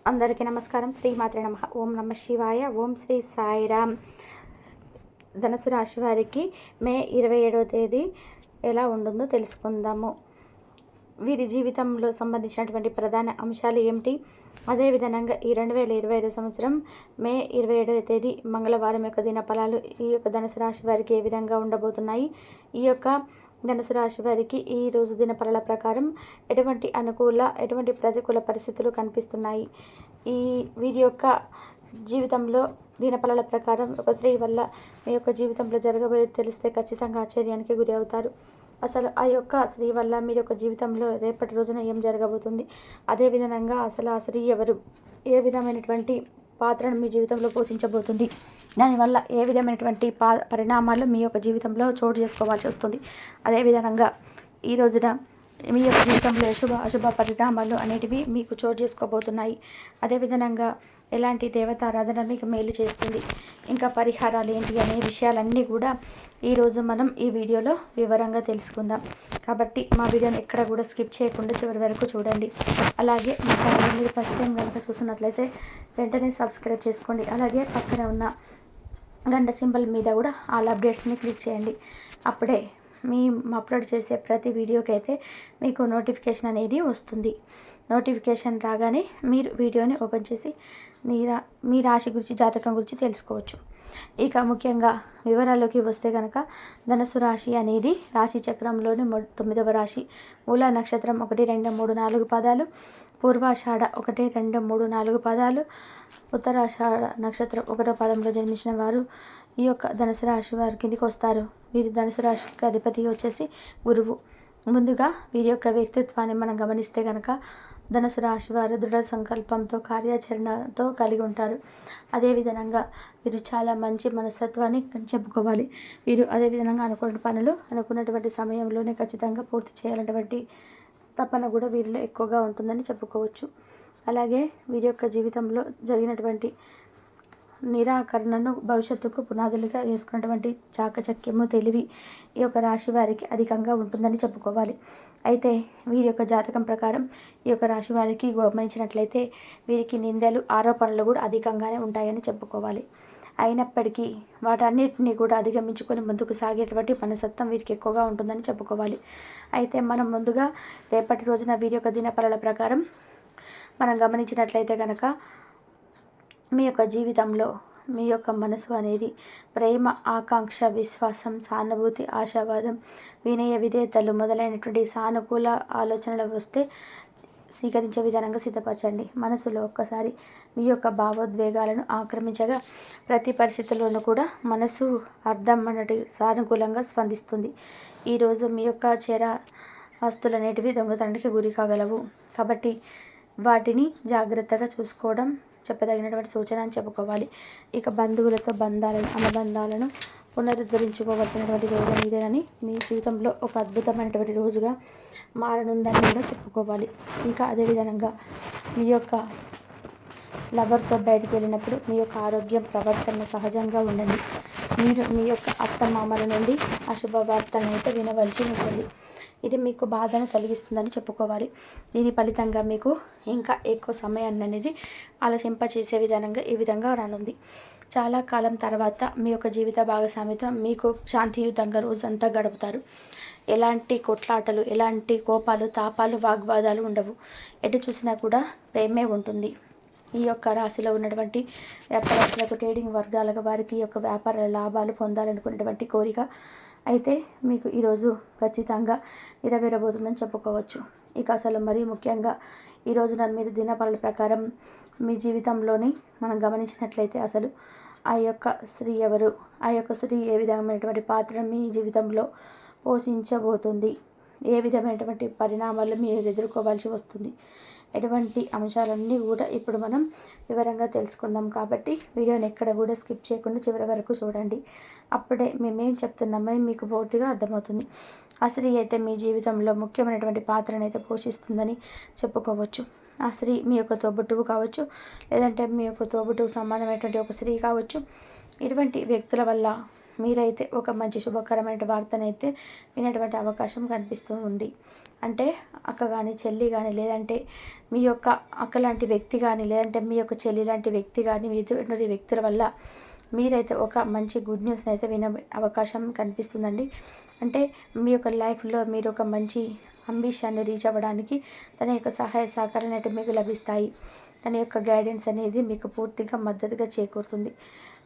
అందరికీ నమస్కారం. శ్రీమాత్రే నమః. ఓం నమ శివాయ. ఓం శ్రీ సాయిరామ్. ధనుసు రాశి వారికి మే 27వ తేదీ ఎలా ఉంటుందో తెలుసుకుందాము. వీరి జీవితంలో సంబంధించినటువంటి ప్రధాన అంశాలు ఏమిటి, అదేవిధంగా ఈ 2025 సంవత్సరం మే 27వ తేదీ మంగళవారం యొక్క దినఫలాలు ఈ యొక్క ధనుసు రాశి వారికి ఏ విధంగా ఉండబోతున్నాయి, ఈ యొక్క ధనుసు రాశి వారికి ఈ రోజు దినఫలాల ప్రకారం ఎటువంటి అనుకూల ఎటువంటి ప్రతికూల పరిస్థితులు కనిపిస్తున్నాయి, వీరి యొక్క జీవితంలో దినఫలాల ప్రకారం ఒక స్త్రీ వల్ల మీ యొక్క జీవితంలో జరగబోయేది తెలిస్తే ఖచ్చితంగా ఆశ్చర్యానికి గురి అవుతారు. అసలు ఆ యొక్క స్త్రీ వల్ల మీరు యొక్క జీవితంలో రేపటి రోజున ఏం జరగబోతుంది, అదేవిధంగా అసలు ఆ స్త్రీ ఎవరు, ఏ విధమైనటువంటి పాత్రను మీ జీవితంలో పోషించబోతుంది, దానివల్ల ఏ విధమైనటువంటి పరిణామాలు మీ యొక్క జీవితంలో చోటు చేసుకోవాల్సి వస్తుంది, అదేవిధంగా ఈ రోజున మీ యొక్క జీవితంలో అశుభ పరిణామాలు అనేటివి మీకు చోటు చేసుకోబోతున్నాయి. అదేవిధంగా ఎలాంటి దేవతారాధన మీకు మేలు చేస్తుంది, ఇంకా పరిహారాలు ఏంటి అనే విషయాలన్నీ కూడా ఈరోజు మనం ఈ వీడియోలో వివరంగా తెలుసుకుందాం. కాబట్టి మా వీడియోని ఎక్కడ కూడా స్కిప్ చేయకుండా చివరి వరకు చూడండి. అలాగే మా ఛానల్ మీరు ఫస్ట్ టైం కనుక చూస్తున్నట్లయితే వెంటనే సబ్స్క్రైబ్ చేసుకోండి. అలాగే పక్కన ఉన్న గంట సింబల్ మీద కూడా ఆల్ అప్డేట్స్ని క్లిక్ చేయండి. అప్పుడే మేము అప్లోడ్ చేసే ప్రతి వీడియోకి అయితే మీకు నోటిఫికేషన్ అనేది వస్తుంది. నోటిఫికేషన్ రాగానే మీరు వీడియోని ఓపెన్ చేసి మీ రాశి గురించి, జాతకం గురించి తెలుసుకోవచ్చు. ఇక ముఖ్యంగా వివరాల్లోకి వస్తే కనుక ధనుసు రాశి అనేది రాశి చక్రంలోని 9వ రాశి. మూల నక్షత్రం 1, 2, 3, 4 పాదాలు, పూర్వాషాఢ 1, 2, 3, 4 పాదాలు, ఉత్తరాషాఢ నక్షత్రం 1వ పాదంలో జన్మించిన వారు ఈ యొక్క ధనుసు రాశి వారి కిందికి వస్తారు. వీరి ధనుసు రాశికి అధిపతి వచ్చేసి గురువు. ముందుగా వీరి యొక్క వ్యక్తిత్వాన్ని మనం గమనిస్తే కనుక ధనుసు రాశి వారు దృఢ సంకల్పంతో, కార్యాచరణతో కలిగి ఉంటారు. అదేవిధంగా వీరు చాలా మంచి మనస్తత్వాన్ని చెప్పుకోవాలి. వీరు అదేవిధంగా అనుకున్న పనులు అనుకున్నటువంటి సమయంలోనే ఖచ్చితంగా పూర్తి చేయాలన్నటువంటి తపన కూడా వీరిలో ఎక్కువగా ఉంటుందని చెప్పుకోవచ్చు. అలాగే వీరి యొక్క జీవితంలో జరిగినటువంటి నిరాకరణను భవిష్యత్తుకు పునాదులుగా వేసుకున్నటువంటి చాకచక్యము, తెలివి ఈ యొక్క రాశి వారికి అధికంగా ఉంటుందని చెప్పుకోవాలి. అయితే వీరి యొక్క జాతకం ప్రకారం ఈ యొక్క రాశి వారికి గమనించినట్లయితే వీరికి నిందలు, ఆరోపణలు కూడా అధికంగానే ఉంటాయని చెప్పుకోవాలి. అయినప్పటికీ వాటన్నిటిని కూడా అధిగమించుకొని ముందుకు సాగేటువంటి మనస్తత్వం వీరికి ఎక్కువగా ఉంటుందని చెప్పుకోవాలి. అయితే మనం ముందుగా రేపటి రోజున వీరి యొక్క దినఫలాల ప్రకారం మనం గమనించినట్లయితే కనుక మీ యొక్క జీవితంలో మీ యొక్క మనసు అనేది ప్రేమ, ఆకాంక్ష, విశ్వాసం, సానుభూతి, ఆశావాదం, వినయ విధేయతలు మొదలైనటువంటి సానుకూల ఆలోచనలు వస్తే స్వీకరించే విధానంగా సిద్ధపరచండి. మనసులో ఒక్కసారి మీ యొక్క భావోద్వేగాలను ఆక్రమించగా ప్రతి పరిస్థితుల్లోనూ కూడా మనసు అర్థం అన్నట్టు సానుకూలంగా స్పందిస్తుంది. ఈరోజు మీ యొక్క ఆస్తులు అనేటివి దొంగతనానికి గురి కాగలవు. కాబట్టి వాటిని జాగ్రత్తగా చూసుకోవడం చెప్పదగినటువంటి సూచన అని చెప్పుకోవాలి. ఇక బంధువులతో అనుబంధాలను పునరుద్ధరించుకోవాల్సినటువంటి రోజు ఇదేనని, మీ జీవితంలో ఒక అద్భుతమైనటువంటి రోజుగా మారనుందని కూడా చెప్పుకోవాలి. ఇక అదేవిధంగా మీ యొక్క లవర్తో బయటకు వెళ్ళినప్పుడు మీ యొక్క ఆరోగ్యం, ప్రవర్తన సహజంగా ఉండండి. మీరు మీ యొక్క అత్తమామల నుండి అశుభ వార్తలను అయితే వినవలసి ఉంటుంది. ఇది మీకు బాధను కలిగిస్తుందని చెప్పుకోవాలి. దీని ఫలితంగా మీకు ఇంకా ఎక్కువ సమయాన్ని అనేది ఆలోచింపచేసే విధానంగా ఈ విధంగా రానుంది. చాలా కాలం తర్వాత మీ యొక్క జీవిత భాగస్వామితో మీకు శాంతియుతంగా రోజంతా గడుపుతారు. ఎలాంటి కొట్లాటలు, ఎలాంటి కోపాలు, తాపాలు, వాగ్వాదాలు ఉండవు. ఎటు చూసినా కూడా ప్రేమే ఉంటుంది. ఈ యొక్క రాశిలో ఉన్నటువంటి వ్యాపారస్తులకు, ట్రేడింగ్ వర్గాలకు, వారికి ఈ యొక్క వ్యాపార లాభాలు పొందాలనుకునేటువంటి కోరిక అయితే మీకు ఈరోజు ఖచ్చితంగా నెరవేరబోతుందని చెప్పుకోవచ్చు. ఇక అసలు మరీ ముఖ్యంగా ఈ రోజున మీరు దినఫలాల ప్రకారం మీ జీవితంలోని మనం గమనించినట్లయితే అసలు ఆ యొక్క స్త్రీ ఎవరు, ఆ యొక్క స్త్రీ ఏ విధమైనటువంటి పాత్ర మీ జీవితంలో పోషించబోతుంది, ఏ విధమైనటువంటి పరిణామాలు మీరు ఎదుర్కోవాల్సి వస్తుంది, ఎటువంటి అంశాలన్నీ కూడా ఇప్పుడు మనం వివరంగా తెలుసుకుందాం. కాబట్టి వీడియోని ఎక్కడ కూడా స్కిప్ చేయకుండా చివరి వరకు చూడండి. అప్పుడే మేమేం చెప్తున్నామో మీకు పూర్తిగా అర్థమవుతుంది. ఆ స్త్రీ అయితే మీ జీవితంలో ముఖ్యమైనటువంటి పాత్రను అయితే పోషిస్తుందని చెప్పుకోవచ్చు. ఆ స్త్రీ మీ యొక్క తోబుట్టువు కావచ్చు, లేదంటే మీ యొక్క తోబుట్టువు సమానమైనటువంటి ఒక స్త్రీ కావచ్చు. ఇటువంటి వ్యక్తుల వల్ల మీరైతే ఒక మంచి శుభకరమైన వార్తనైతే వినేటువంటి అవకాశం కనిపిస్తూ ఉంది. అంటే అక్క కానీ చెల్లి కానీ, లేదంటే మీ యొక్క అక్క లాంటి వ్యక్తి కానీ, లేదంటే మీ యొక్క చెల్లి లాంటి వ్యక్తి కానీ, మీ ఎదుటి వ్యక్తుల వల్ల మీరైతే ఒక మంచి గుడ్ న్యూస్ని అయితే వినే అవకాశం కనిపిస్తుందండి. అంటే మీ యొక్క లైఫ్లో మీరు ఒక మంచి అంబిషన్ని రీచ్ అవ్వడానికి తన యొక్క సహాయ సహకారాలు అయితే మీకు లభిస్తాయి. తన యొక్క గైడెన్స్ అనేది మీకు పూర్తిగా మద్దతుగా చేకూరుతుంది.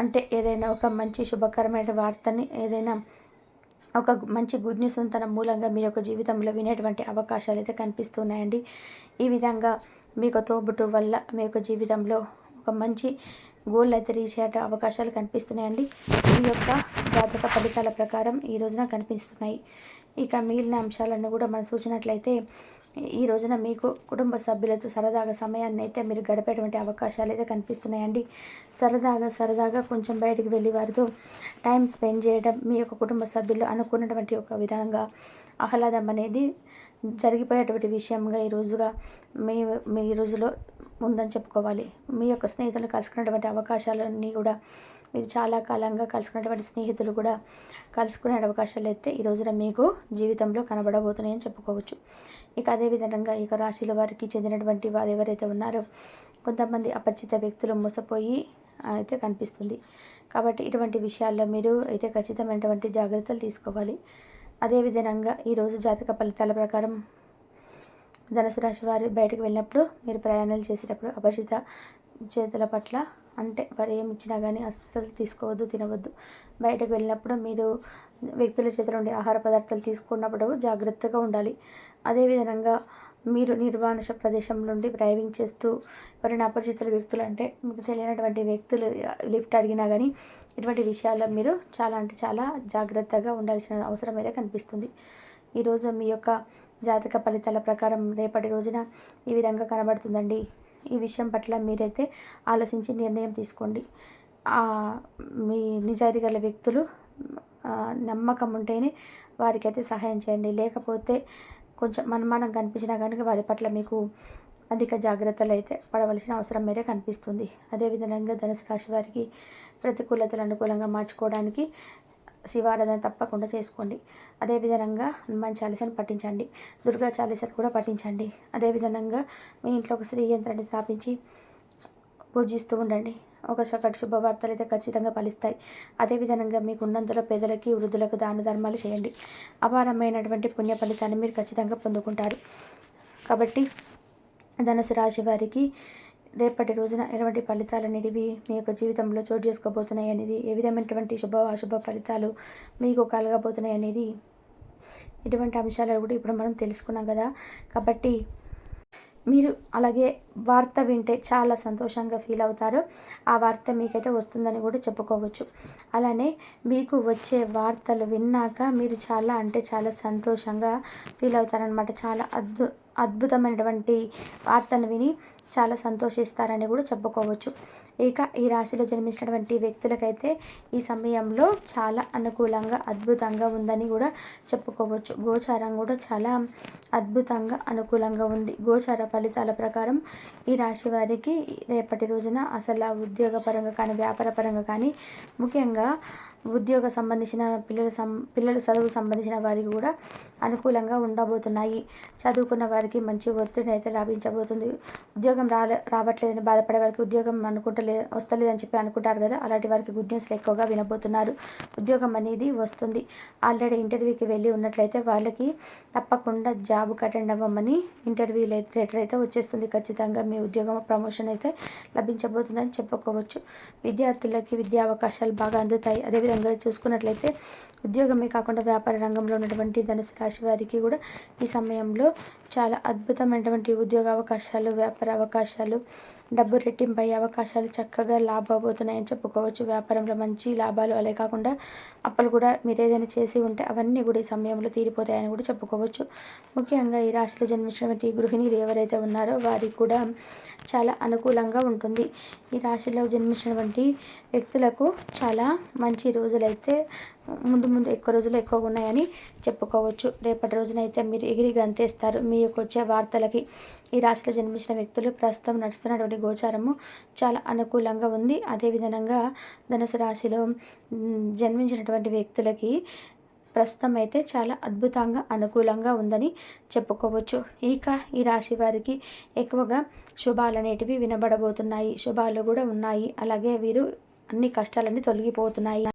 అంటే ఏదైనా ఒక మంచి శుభకరమైన వార్తని, ఏదైనా ఒక మంచి గుడ్ న్యూస్ని తన మూలంగా మీ యొక్క జీవితంలో వినేటువంటి అవకాశాలు అయితే కనిపిస్తున్నాయండి. ఈ విధంగా మీకు తోబుట్టు వల్ల మీ యొక్క జీవితంలో ఒక మంచి గోల్ అయితే రీచ్ అయ్యే అవకాశాలు కనిపిస్తున్నాయండి. మీ యొక్క జాతక ఫలితాల ప్రకారం ఈ రోజున కనిపిస్తున్నాయి. ఇక మిగిలిన అంశాలను కూడా మనం చూసినట్లయితే ఈ రోజున మీకు కుటుంబ సభ్యులతో సరదాగా సమయాన్ని అయితే మీరు గడిపేటువంటి అవకాశాలు అయితే కనిపిస్తున్నాయండి. సరదాగా కొంచెం బయటికి వెళ్ళి వారితో టైం స్పెండ్ చేయడం, మీ యొక్క కుటుంబ సభ్యులు అనుకున్నటువంటి ఒక విధంగా ఆహ్లాదం అనేది జరిగిపోయేటువంటి విషయంగా మీ రోజులో ఉందని చెప్పుకోవాలి. మీ యొక్క స్నేహితులను కలుసుకునేటువంటి అవకాశాలన్నీ కూడా, మీరు చాలా కాలంగా కలుసుకున్నటువంటి స్నేహితులు కూడా కలుసుకునే అవకాశాలు అయితే ఈ రోజున మీకు జీవితంలో కనబడబోతున్నాయని చెప్పుకోవచ్చు. ఇక అదేవిధంగా ఇక రాశుల వారికి చెందినటువంటి వారు ఎవరైతే ఉన్నారో కొంతమంది అపరిచిత వ్యక్తులు మోసపోయి అయితే కనిపిస్తుంది. కాబట్టి ఇటువంటి విషయాల్లో మీరు అయితే ఖచ్చితమైనటువంటి జాగ్రత్తలు తీసుకోవాలి. అదేవిధంగా ఈరోజు జాతక ఫలితాల ప్రకారం ధనుసు రాశి వారు బయటకు వెళ్ళినప్పుడు, మీరు ప్రయాణాలు చేసేటప్పుడు అపరిచిత చేతుల పట్ల, అంటే వారు ఏమి ఇచ్చినా కానీ అస్సలు తీసుకోవద్దు, తినవద్దు. బయటకు వెళ్ళినప్పుడు మీరు వ్యక్తుల చేతుల నుండి ఆహార పదార్థాలు తీసుకున్నప్పుడు జాగ్రత్తగా ఉండాలి. అదేవిధంగా మీరు నిర్మానుష ప్రదేశం నుండి డ్రైవింగ్ చేస్తూ ఎవరైనా అపరిచిత వ్యక్తులు, అంటే మీకు తెలియనటువంటి వ్యక్తులు లిఫ్ట్ అడిగినా కానీ ఇటువంటి విషయాల్లో మీరు చాలా జాగ్రత్తగా ఉండాల్సిన అవసరం అయితే కనిపిస్తుంది. ఈరోజు మీ యొక్క జాతక ఫలితాల ప్రకారం రేపటి రోజున ఈ విధంగా కనబడుతుందండి. ఈ విషయం పట్ల మీరైతే ఆలోచించి నిర్ణయం తీసుకోండి. మీ నిజాయితీ గల వ్యక్తులు నమ్మకం ఉంటేనే వారికైతే సహాయం చేయండి. లేకపోతే కొంచెం అనుమానం కనిపించినా కనుక వారి పట్ల మీకు అధిక జాగ్రత్తలు అయితే పడవలసిన అవసరం మీరే కనిపిస్తుంది. అదేవిధంగా ధనుసు రాశి వారికి ప్రతికూలతలు అనుకూలంగా మార్చుకోవడానికి శివారాధన తప్పకుండా చేసుకోండి. అదేవిధంగా హనుమాన్ చాలీసాను పఠించండి, దుర్గా చాలీసాను కూడా పఠించండి. అదేవిధంగా మీ ఇంట్లో ఒక శ్రీ యంత్రాన్ని స్థాపించి పూజిస్తూ ఉండండి. ఒక చక్కటి శుభవార్తలు అయితే ఖచ్చితంగా ఫలిస్తాయి. అదేవిధంగా మీకు ఉన్నంతలో పేదలకి, వృద్ధులకు దాన ధర్మాలు చేయండి. అపారమైనటువంటి పుణ్య ఫలితాన్ని మీరు ఖచ్చితంగా పొందుకుంటారు. కాబట్టి ధనుసు రాశి వారికి రేపటి రోజున ఎటువంటి ఫలితాలు అనేవి మీ యొక్క జీవితంలో చోటు చేసుకోబోతున్నాయి అనేది, ఏ విధమైనటువంటి శుభ అశుభ ఫలితాలు మీకు కలగబోతున్నాయి అనేది, ఇటువంటి అంశాలు కూడా ఇప్పుడు మనం తెలుసుకున్నాం కదా. కాబట్టి మీరు అలాగే వార్త వింటే చాలా సంతోషంగా ఫీల్ అవుతారు. ఆ వార్త మీకైతే వస్తుందని కూడా చెప్పుకోవచ్చు. అలానే మీకు వచ్చే వార్తలు విన్నాక మీరు చాలా సంతోషంగా ఫీల్ అవుతారనమాట. చాలా అద్భుతమైనటువంటి వార్తను విని చాలా సంతోషిస్తారని కూడా చెప్పుకోవచ్చు. ఇక ఈ రాశిలో జన్మించినటువంటి వ్యక్తులకైతే ఈ సమయంలో చాలా అనుకూలంగా, అద్భుతంగా ఉందని కూడా చెప్పుకోవచ్చు. గోచారం కూడా చాలా అద్భుతంగా, అనుకూలంగా ఉంది. గోచార ఫలితాల ప్రకారం ఈ రాశి వారికి రేపటి రోజున అసలు ఉద్యోగపరంగా కానీ, వ్యాపార పరంగా కానీ, ముఖ్యంగా ఉద్యోగ సంబంధించిన పిల్లల చదువు సంబంధించిన వారికి కూడా అనుకూలంగా ఉండబోతున్నాయి. చదువుకున్న వారికి మంచి ఒత్తిడి అయితే లాభించబోతుంది. ఉద్యోగం రావట్లేదని బాధపడే వారికి ఉద్యోగం వస్తలేదని చెప్పి అనుకుంటారు కదా, అలాంటి వారికి గుడ్ న్యూస్లు ఎక్కువగా వినబోతున్నారు. ఉద్యోగం అనేది వస్తుంది. ఆల్రెడీ ఇంటర్వ్యూకి వెళ్ళి ఉన్నట్లయితే వాళ్ళకి తప్పకుండా జాబ్కి అటెండ్ అవ్వమని ఇంటర్వ్యూ లెటర్ అయితే వచ్చేస్తుంది. ఖచ్చితంగా మీ ఉద్యోగం ప్రమోషన్ అయితే లభించబోతుందని చెప్పుకోవచ్చు. విద్యార్థులకి విద్యా అవకాశాలు బాగా అందుతాయి. అదేవిధంగా చూసుకున్నట్లయితే ఉద్యోగమే కాకుండా వ్యాపార రంగంలో ఉన్నటువంటి ధనుసు రాశి వారికి కూడా ఈ సమయంలో చాలా అద్భుతమైనటువంటి ఉద్యోగ అవకాశాలు, వ్యాపార అవకాశాలు, డబ్బు రెట్టింపు అయ్యే అవకాశాలు చక్కగా లాభపోతున్నాయని చెప్పుకోవచ్చు. వ్యాపారంలో మంచి లాభాలు, అలా కాకుండా అప్పులు కూడా మీరు ఏదైనా చేసి ఉంటే అవన్నీ కూడా ఈ సమయంలో తీరిపోతాయని కూడా చెప్పుకోవచ్చు. ముఖ్యంగా ఈ రాశిలో జన్మించినటువంటి గృహిణీలు ఎవరైతే ఉన్నారో వారికి కూడా చాలా అనుకూలంగా ఉంటుంది. ఈ రాశిలో జన్మించినటువంటి వ్యక్తులకు చాలా మంచి రోజులైతే ముందు ఎక్కువ రోజులు ఎక్కువగా ఉన్నాయని చెప్పుకోవచ్చు. రేపటి రోజునైతే మీరు ఎగిరి గంతేస్తారు మీ యొక్క వచ్చే వార్తలకి. ఈ రాశిలో జన్మించిన వ్యక్తులు ప్రస్తుతం నడుస్తున్నటువంటి గోచారము చాలా అనుకూలంగా ఉంది. అదేవిధంగా ధనుసు రాశిలో జన్మించినటువంటి వ్యక్తులకి ప్రస్తుతం అయితే చాలా అద్భుతంగా అనుకూలంగా ఉందని చెప్పుకోవచ్చు. ఇక ఈ రాశి వారికి ఎక్కువగా శుభాలు అనేటివి వినబడబోతున్నాయి. శుభాలు కూడా ఉన్నాయి. అలాగే వీరు అన్ని కష్టాలన్నీ తొలగిపోతున్నాయి.